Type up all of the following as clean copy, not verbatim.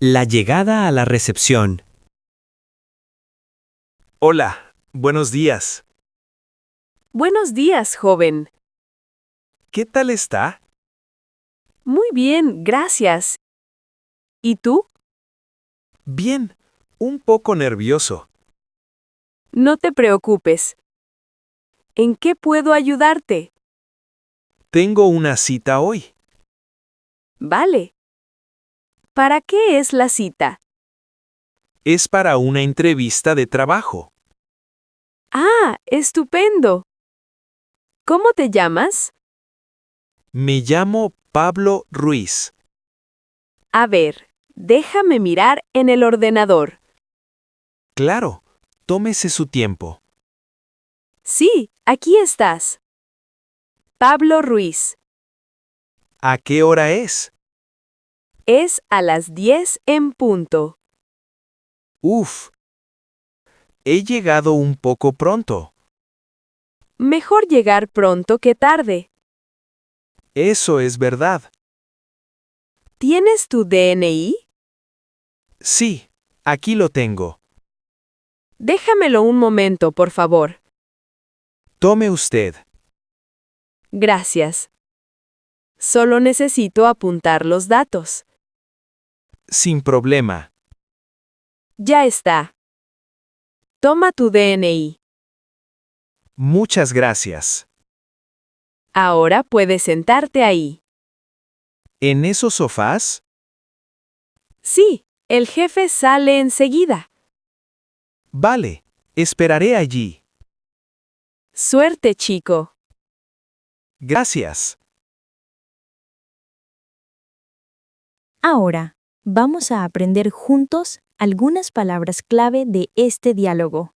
La llegada a la recepción. Hola, buenos días. Buenos días, joven. ¿Qué tal está? Muy bien, gracias. ¿Y tú? Bien, un poco nervioso. No te preocupes. ¿En qué puedo ayudarte? Tengo una cita hoy. Vale. ¿Para qué es la cita? Es para una entrevista de trabajo. Ah, estupendo. ¿Cómo te llamas? Me llamo Pablo Ruiz. A ver, déjame mirar en el ordenador. Claro, tómese su tiempo. Sí, aquí estás. Pablo Ruiz. ¿A qué hora es? Es a las 10 en punto. Uf, he llegado un poco pronto. Mejor llegar pronto que tarde. Eso es verdad. ¿Tienes tu DNI? Sí, aquí lo tengo. Déjamelo un momento, por favor. Tome usted. Gracias. Solo necesito apuntar los datos. Sin problema. Ya está. Toma tu DNI. Muchas gracias. Ahora puedes sentarte ahí. ¿En esos sofás? Sí, el jefe sale enseguida. Vale, esperaré allí. Suerte, chico. Gracias. Ahora, vamos a aprender juntos algunas palabras clave de este diálogo.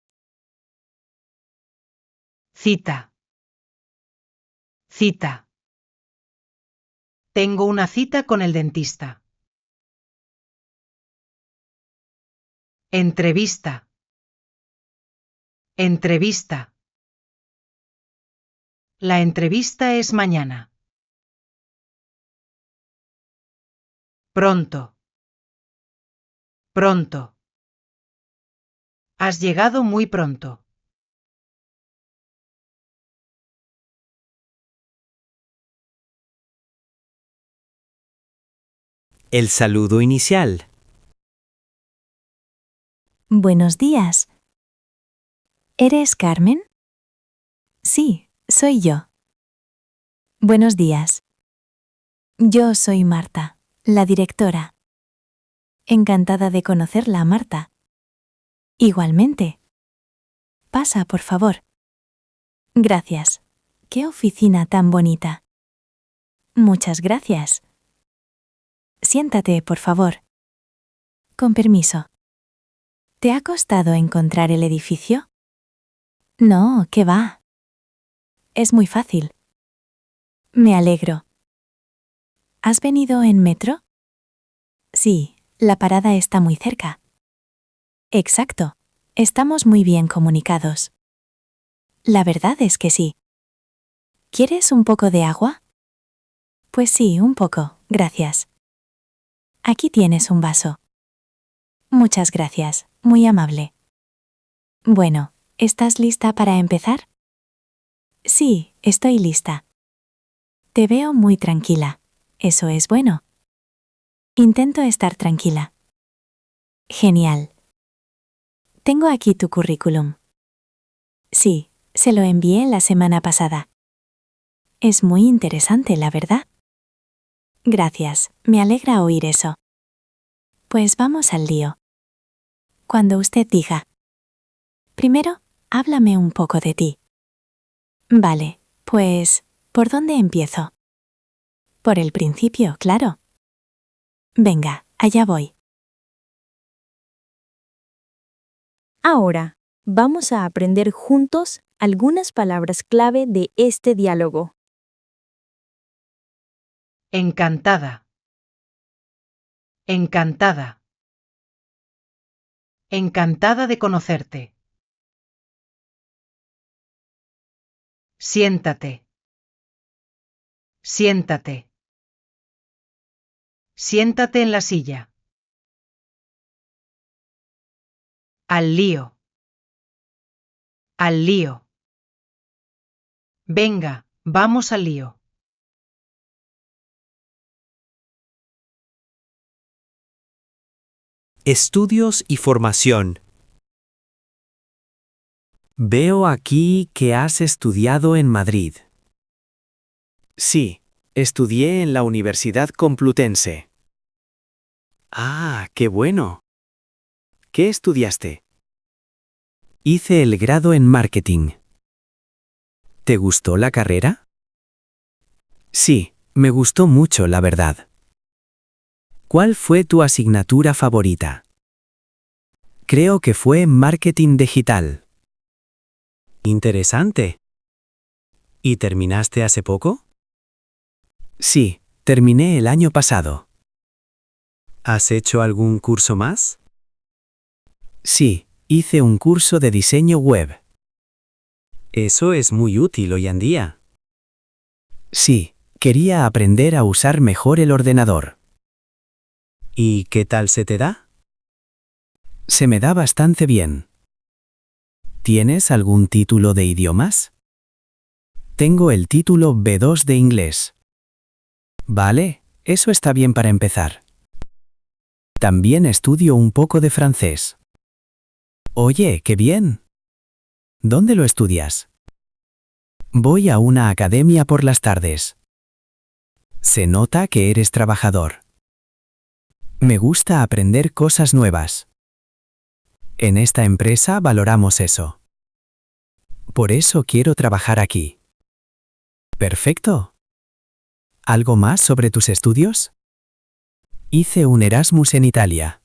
Cita. Cita. Tengo una cita con el dentista. Entrevista. Entrevista. La entrevista es mañana. Pronto. Pronto. Has llegado muy pronto. El saludo inicial. Buenos días. ¿Eres Carmen? Sí, soy yo. Buenos días. Yo soy Marta, la directora. Encantada de conocerla, Marta. Igualmente. Pasa, por favor. Gracias. Qué oficina tan bonita. Muchas gracias. Siéntate, por favor. Con permiso. ¿Te ha costado encontrar el edificio? No, ¿qué va? Es muy fácil. Me alegro. ¿Has venido en metro? Sí, la parada está muy cerca. Exacto. Estamos muy bien comunicados. La verdad es que sí. ¿Quieres un poco de agua? Pues sí, un poco, gracias. Aquí tienes un vaso. Muchas gracias, muy amable. Bueno, ¿estás lista para empezar? Sí, estoy lista. Te veo muy tranquila. Eso es bueno. Intento estar tranquila. Genial. Tengo aquí tu currículum. Sí, se lo envié la semana pasada. Es muy interesante, la verdad. Gracias, me alegra oír eso. Pues vamos al lío. Cuando usted diga. Primero, háblame un poco de ti. Vale, pues, ¿por dónde empiezo? Por el principio, claro. Venga, allá voy. Ahora, vamos a aprender juntos algunas palabras clave de este diálogo. Encantada. Encantada. Encantada de conocerte. Siéntate. Siéntate. Siéntate en la silla. Al lío. Al lío. Venga, vamos al lío. Estudios y formación. Veo aquí que has estudiado en Madrid. Sí, estudié en la Universidad Complutense. Ah, qué bueno. ¿Qué estudiaste? Hice el grado en marketing. ¿Te gustó la carrera? Sí, me gustó mucho, la verdad. ¿Cuál fue tu asignatura favorita? Creo que fue marketing digital. Interesante. ¿Y terminaste hace poco? Sí, terminé el año pasado. ¿Has hecho algún curso más? Sí, hice un curso de diseño web. Eso es muy útil hoy en día. Sí, quería aprender a usar mejor el ordenador. ¿Y qué tal se te da? Se me da bastante bien. ¿Tienes algún título de idiomas? Tengo el título B2 de inglés. Vale, eso está bien para empezar. También estudio un poco de francés. Oye, qué bien. ¿Dónde lo estudias? Voy a una academia por las tardes. Se nota que eres trabajador. Me gusta aprender cosas nuevas. En esta empresa valoramos eso. Por eso quiero trabajar aquí. Perfecto. ¿Algo más sobre tus estudios? Hice un Erasmus en Italia.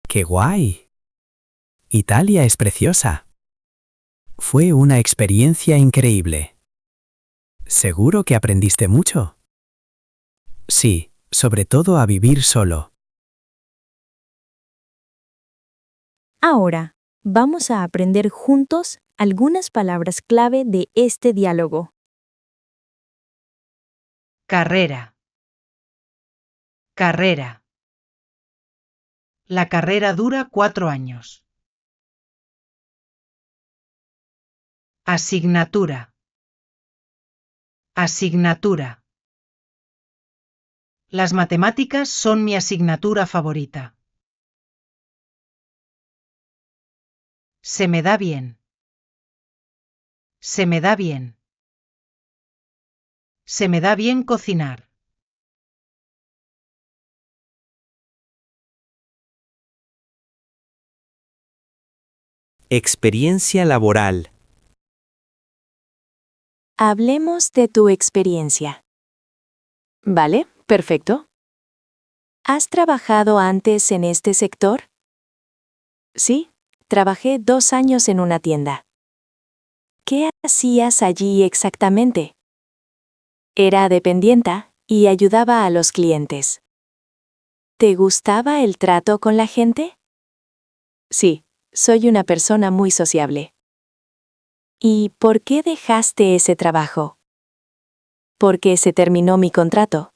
¡Qué guay! Italia es preciosa. Fue una experiencia increíble. ¿Seguro que aprendiste mucho? Sí, sobre todo a vivir solo. Ahora, vamos a aprender juntos algunas palabras clave de este diálogo. Carrera. Carrera. La carrera dura 4 años. Asignatura. Asignatura. Las matemáticas son mi asignatura favorita. Se me da bien. Se me da bien. Se me da bien cocinar. Experiencia laboral. Hablemos de tu experiencia. Vale, perfecto. ¿Has trabajado antes en este sector? Sí, trabajé 2 años en una tienda. ¿Qué hacías allí exactamente? Era dependienta y ayudaba a los clientes. ¿Te gustaba el trato con la gente? Sí, soy una persona muy sociable. ¿Y por qué dejaste ese trabajo? Porque se terminó mi contrato.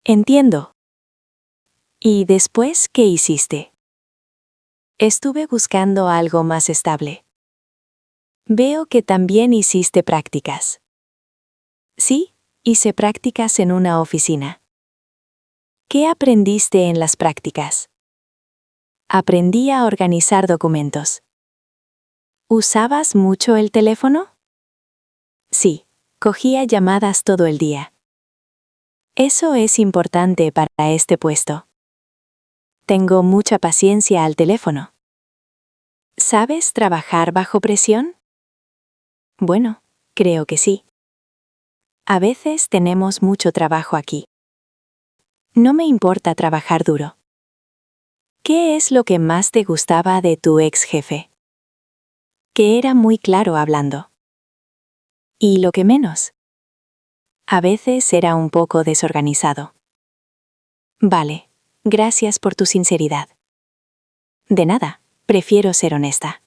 Entiendo. ¿Y después qué hiciste? Estuve buscando algo más estable. Veo que también hiciste prácticas. Sí, hice prácticas en una oficina. ¿Qué aprendiste en las prácticas? Aprendí a organizar documentos. ¿Usabas mucho el teléfono? Sí, cogía llamadas todo el día. Eso es importante para este puesto. Tengo mucha paciencia al teléfono. ¿Sabes trabajar bajo presión? Bueno, creo que sí. A veces tenemos mucho trabajo aquí. No me importa trabajar duro. ¿Qué es lo que más te gustaba de tu ex jefe? Que era muy claro hablando. ¿Y lo que menos? A veces era un poco desorganizado. Vale, gracias por tu sinceridad. De nada, prefiero ser honesta.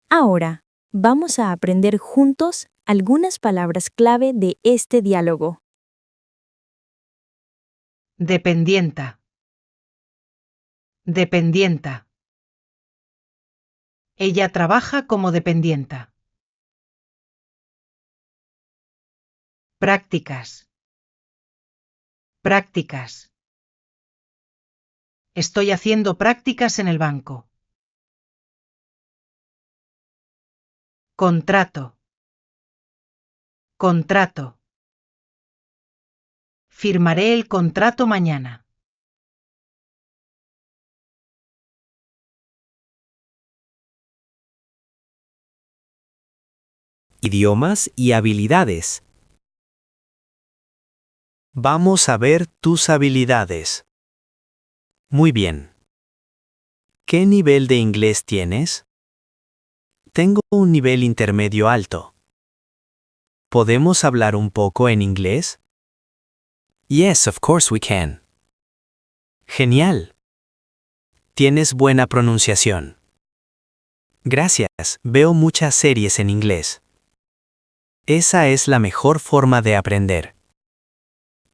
Ahora, vamos a aprender juntos algunas palabras clave de este diálogo. Dependienta. Dependienta. Ella trabaja como dependienta. Prácticas. Prácticas. Estoy haciendo prácticas en el banco. Contrato. Contrato. Firmaré el contrato mañana. Idiomas y habilidades. Vamos a ver tus habilidades. Muy bien. ¿Qué nivel de inglés tienes? Tengo un nivel intermedio alto. ¿Podemos hablar un poco en inglés? Yes, of course we can. Genial. Tienes buena pronunciación. Gracias, veo muchas series en inglés. Esa es la mejor forma de aprender.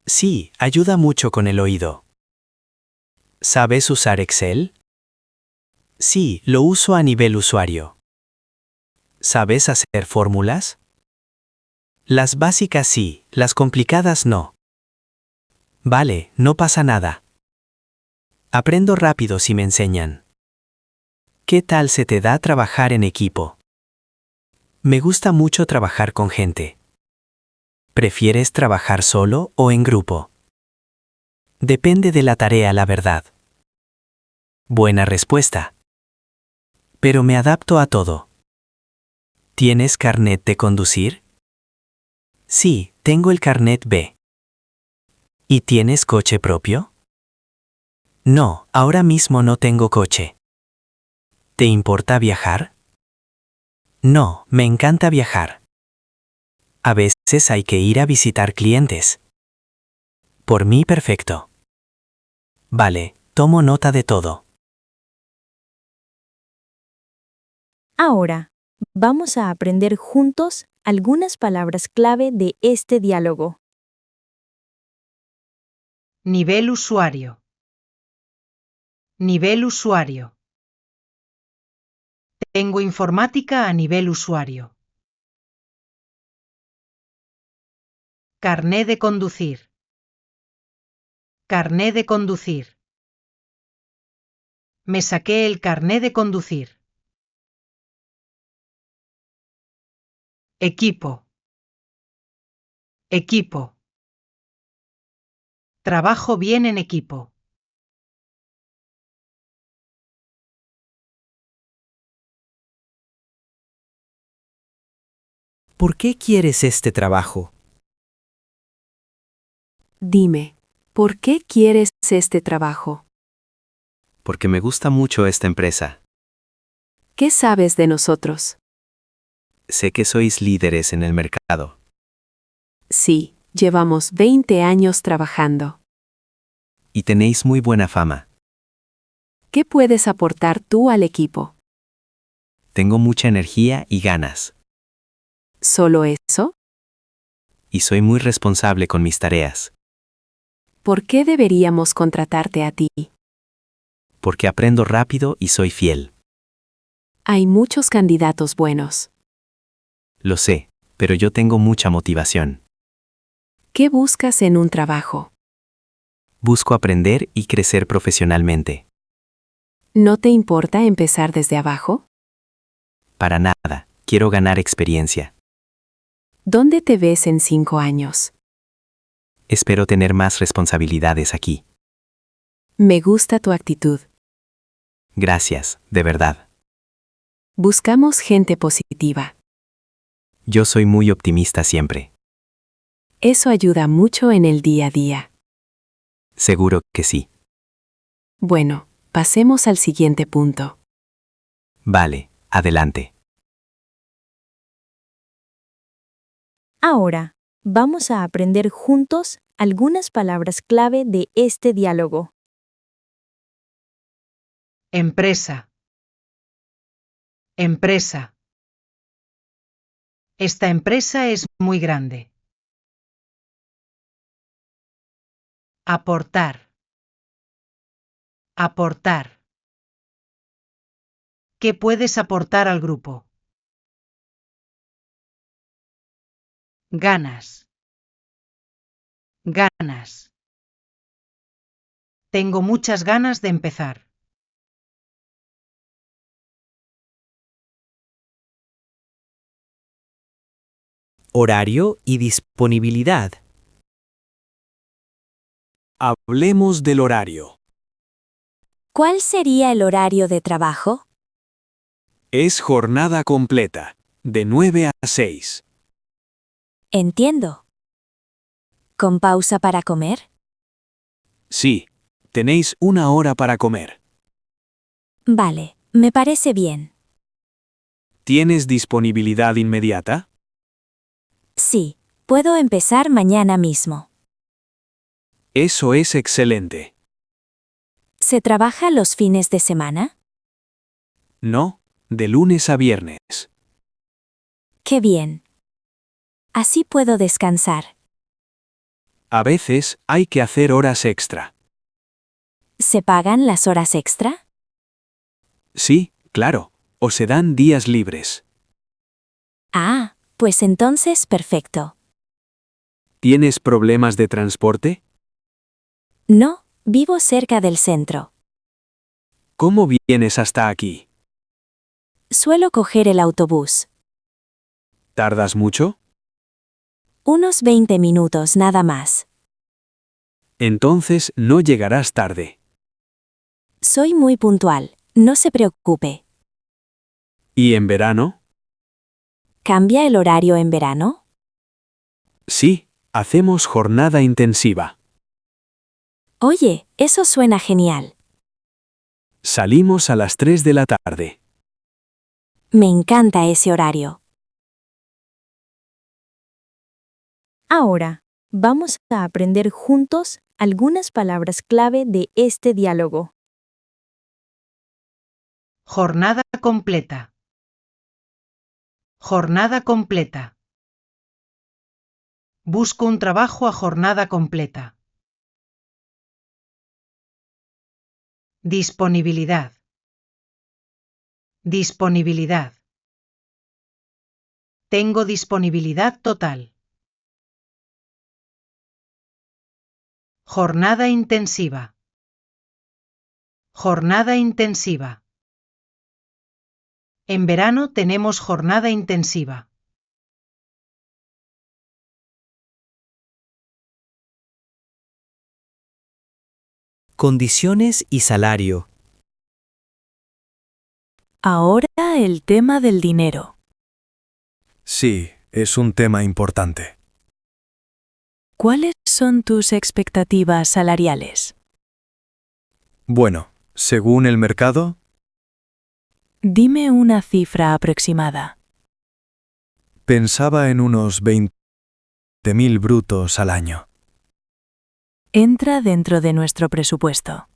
Sí, ayuda mucho con el oído. ¿Sabes usar Excel? Sí, lo uso a nivel usuario. ¿Sabes hacer fórmulas? Las básicas sí, las complicadas no. Vale, no pasa nada. Aprendo rápido si me enseñan. ¿Qué tal se te da trabajar en equipo? Me gusta mucho trabajar con gente. ¿Prefieres trabajar solo o en grupo? Depende de la tarea, la verdad. Buena respuesta. Pero me adapto a todo. ¿Tienes carnet de conducir? Sí, tengo el carnet B. ¿Y tienes coche propio? No, ahora mismo no tengo coche. ¿Te importa viajar? No, me encanta viajar. A veces hay que ir a visitar clientes. Por mí perfecto. Vale, tomo nota de todo. Ahora, vamos a aprender juntos algunas palabras clave de este diálogo. Nivel usuario. Nivel usuario. Tengo informática a nivel usuario. Carné de conducir. Carné de conducir. Me saqué el carné de conducir. Equipo. Equipo. Trabajo bien en equipo. ¿Por qué quieres este trabajo? Dime, ¿por qué quieres este trabajo? Porque me gusta mucho esta empresa. ¿Qué sabes de nosotros? Sé que sois líderes en el mercado. Sí, llevamos 20 años trabajando. Y tenéis muy buena fama. ¿Qué puedes aportar tú al equipo? Tengo mucha energía y ganas. ¿Solo eso? Y soy muy responsable con mis tareas. ¿Por qué deberíamos contratarte a ti? Porque aprendo rápido y soy fiel. Hay muchos candidatos buenos. Lo sé, pero yo tengo mucha motivación. ¿Qué buscas en un trabajo? Busco aprender y crecer profesionalmente. ¿No te importa empezar desde abajo? Para nada, quiero ganar experiencia. ¿Dónde te ves en 5 años? Espero tener más responsabilidades aquí. Me gusta tu actitud. Gracias, de verdad. Buscamos gente positiva. Yo soy muy optimista siempre. Eso ayuda mucho en el día a día. Seguro que sí. Bueno, pasemos al siguiente punto. Vale, adelante. Ahora, vamos a aprender juntos algunas palabras clave de este diálogo. Empresa. Empresa. Esta empresa es muy grande. Aportar. Aportar. ¿Qué puedes aportar al grupo? Ganas. Ganas. Tengo muchas ganas de empezar. Horario y disponibilidad. Hablemos del horario. ¿Cuál sería el horario de trabajo? Es jornada completa, de 9 a 6. Entiendo. ¿Con pausa para comer? Sí, tenéis 1 hora para comer. Vale, me parece bien. ¿Tienes disponibilidad inmediata? Sí, puedo empezar mañana mismo. Eso es excelente. ¿Se trabaja los fines de semana? No, de lunes a viernes. ¡Qué bien! Así puedo descansar. A veces hay que hacer horas extra. ¿Se pagan las horas extra? Sí, claro, o se dan días libres. Ah, pues entonces perfecto. ¿Tienes problemas de transporte? No, vivo cerca del centro. ¿Cómo vienes hasta aquí? Suelo coger el autobús. ¿Tardas mucho? Unos 20 minutos nada más. Entonces no llegarás tarde. Soy muy puntual, no se preocupe. ¿Y en verano? ¿Cambia el horario en verano? Sí, hacemos jornada intensiva. Oye, eso suena genial. Salimos a las 3 de la tarde. Me encanta ese horario. Ahora, vamos a aprender juntos algunas palabras clave de este diálogo. Jornada completa. Jornada completa. Busco un trabajo a jornada completa. Disponibilidad. Disponibilidad. Tengo disponibilidad total. Jornada intensiva. Jornada intensiva. En verano tenemos jornada intensiva. Condiciones y salario. Ahora el tema del dinero. Sí, es un tema importante. ¿Cuáles son tus expectativas salariales? Bueno, según el mercado, Dime una cifra aproximada. pensaba en unos 20.000 brutos al año. Entra dentro de nuestro presupuesto.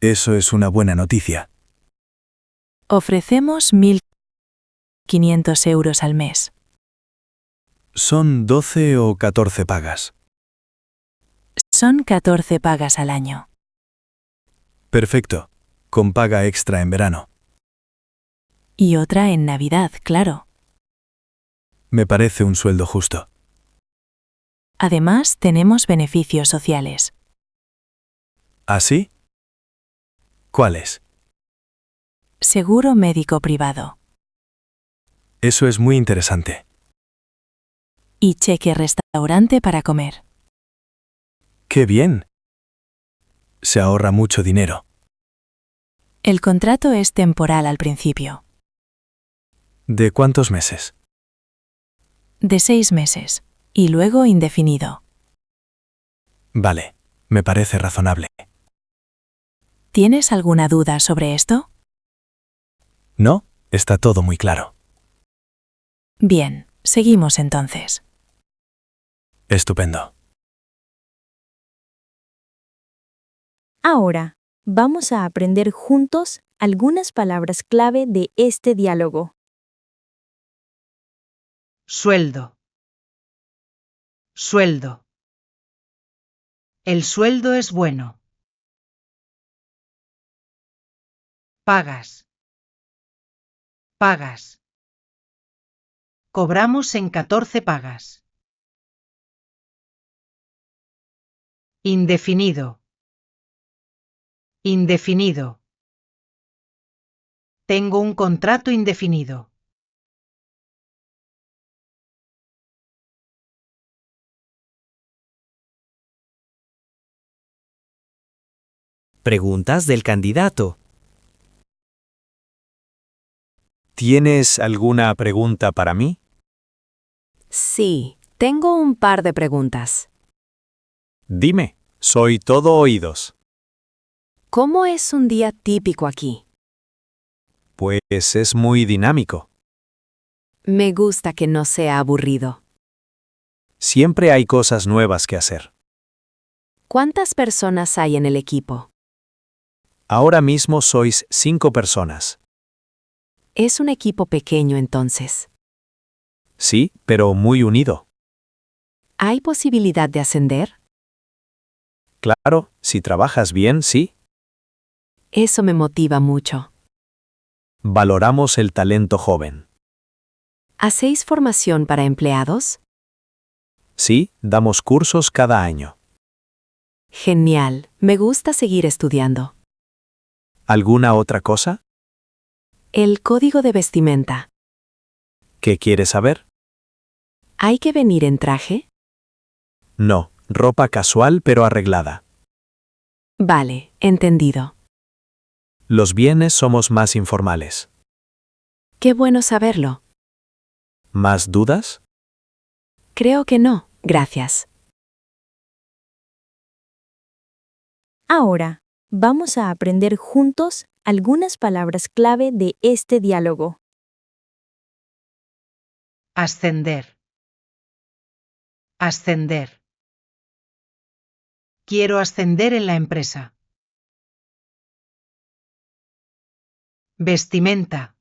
Eso es una buena noticia. Ofrecemos 1.500 euros al mes. Son 12 o 14 pagas. Son 14 pagas al año. Perfecto. Con paga extra en verano. Y otra en Navidad, claro. Me parece un sueldo justo. Además, tenemos beneficios sociales. ¿Así? ¿Cuáles? Seguro médico privado. Eso es muy interesante. Y cheque restaurante para comer. ¡Qué bien! Se ahorra mucho dinero. El contrato es temporal al principio. ¿De cuántos meses? De 6 meses. Y luego indefinido. Vale, me parece razonable. ¿Tienes alguna duda sobre esto? ¿No? Está todo muy claro. Bien, seguimos entonces. Estupendo. Ahora, vamos a aprender juntos algunas palabras clave de este diálogo. Sueldo. Sueldo. El sueldo es bueno. Pagas. Pagas. Cobramos en 14 pagas. Indefinido. Indefinido. Tengo un contrato indefinido. Preguntas del candidato. ¿Tienes alguna pregunta para mí? Sí, tengo un par de preguntas. Dime, soy todo oídos. ¿Cómo es un día típico aquí? Pues es muy dinámico. Me gusta que no sea aburrido. Siempre hay cosas nuevas que hacer. ¿Cuántas personas hay en el equipo? Ahora mismo sois 5 personas. Es un equipo pequeño entonces. Sí, pero muy unido. ¿Hay posibilidad de ascender? Claro, si trabajas bien, sí. Eso me motiva mucho. Valoramos el talento joven. ¿Hacéis formación para empleados? Sí, damos cursos cada año. Genial, me gusta seguir estudiando. ¿Alguna otra cosa? El código de vestimenta. ¿Qué quieres saber? ¿Hay que venir en traje? No, ropa casual pero arreglada. Vale, entendido. Los viernes somos más informales. Qué bueno saberlo. ¿Más dudas? Creo que no, gracias. Ahora, vamos a aprender juntos algunas palabras clave de este diálogo. Ascender. Ascender. Quiero ascender en la empresa. Vestimenta.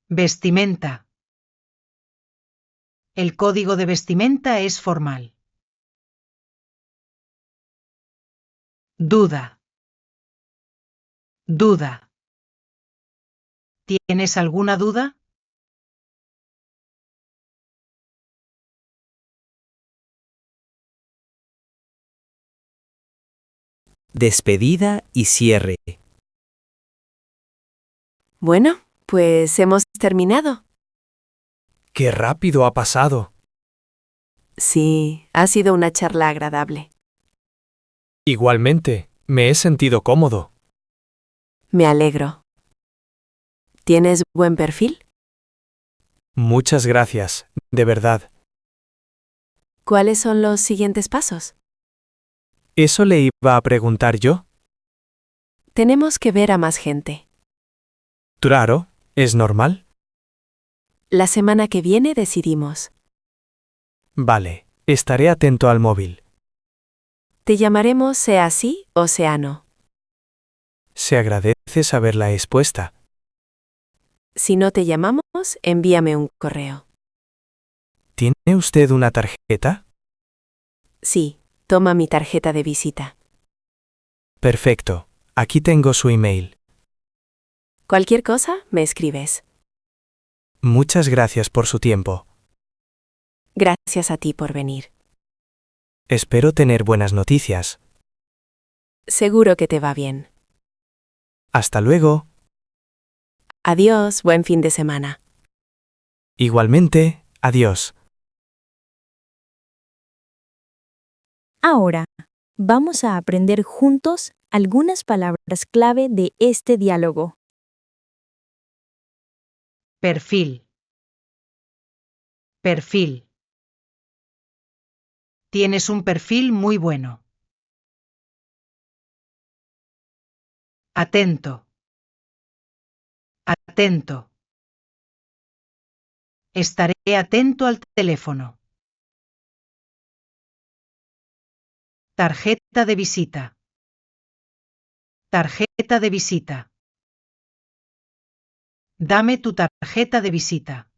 Vestimenta. El código de vestimenta es formal. Duda. Duda. ¿Tienes alguna duda? Despedida y cierre. Bueno, pues hemos terminado. ¡Qué rápido ha pasado! Sí, ha sido una charla agradable. Igualmente, me he sentido cómodo. Me alegro. ¿Tienes buen perfil? Muchas gracias, de verdad. ¿Cuáles son los siguientes pasos? ¿Eso le iba a preguntar yo? Tenemos que ver a más gente. Claro, ¿es normal? La semana que viene decidimos. Vale, estaré atento al móvil. Te llamaremos sea sí o sea no. Se agradece saber la respuesta. Si no te llamamos, envíame un correo. ¿Tiene usted una tarjeta? Sí, toma mi tarjeta de visita. Perfecto, aquí tengo su email. Cualquier cosa, me escribes. Muchas gracias por su tiempo. Gracias a ti por venir. Espero tener buenas noticias. Seguro que te va bien. Hasta luego. Adiós, buen fin de semana. Igualmente, adiós. Ahora, vamos a aprender juntos algunas palabras clave de este diálogo. Perfil. Perfil. Tienes un perfil muy bueno. Atento. Atento. Estaré atento al teléfono. Tarjeta de visita. Tarjeta de visita. Dame tu tarjeta de visita.